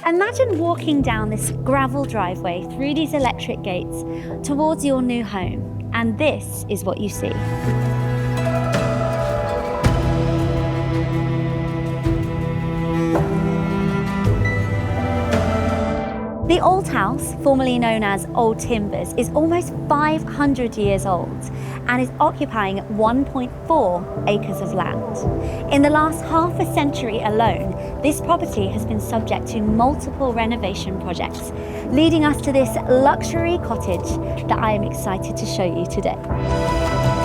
Imagine walking down this gravel driveway through these electric gates towards your new home, and this is what you see. The old house, formerly known as Old Timbers, is almost 500 years old and is occupying 1.4 acres of land. In the last half a century alone, this property has been subject to multiple renovation projects, leading us to this luxury cottage that I am excited to show you today.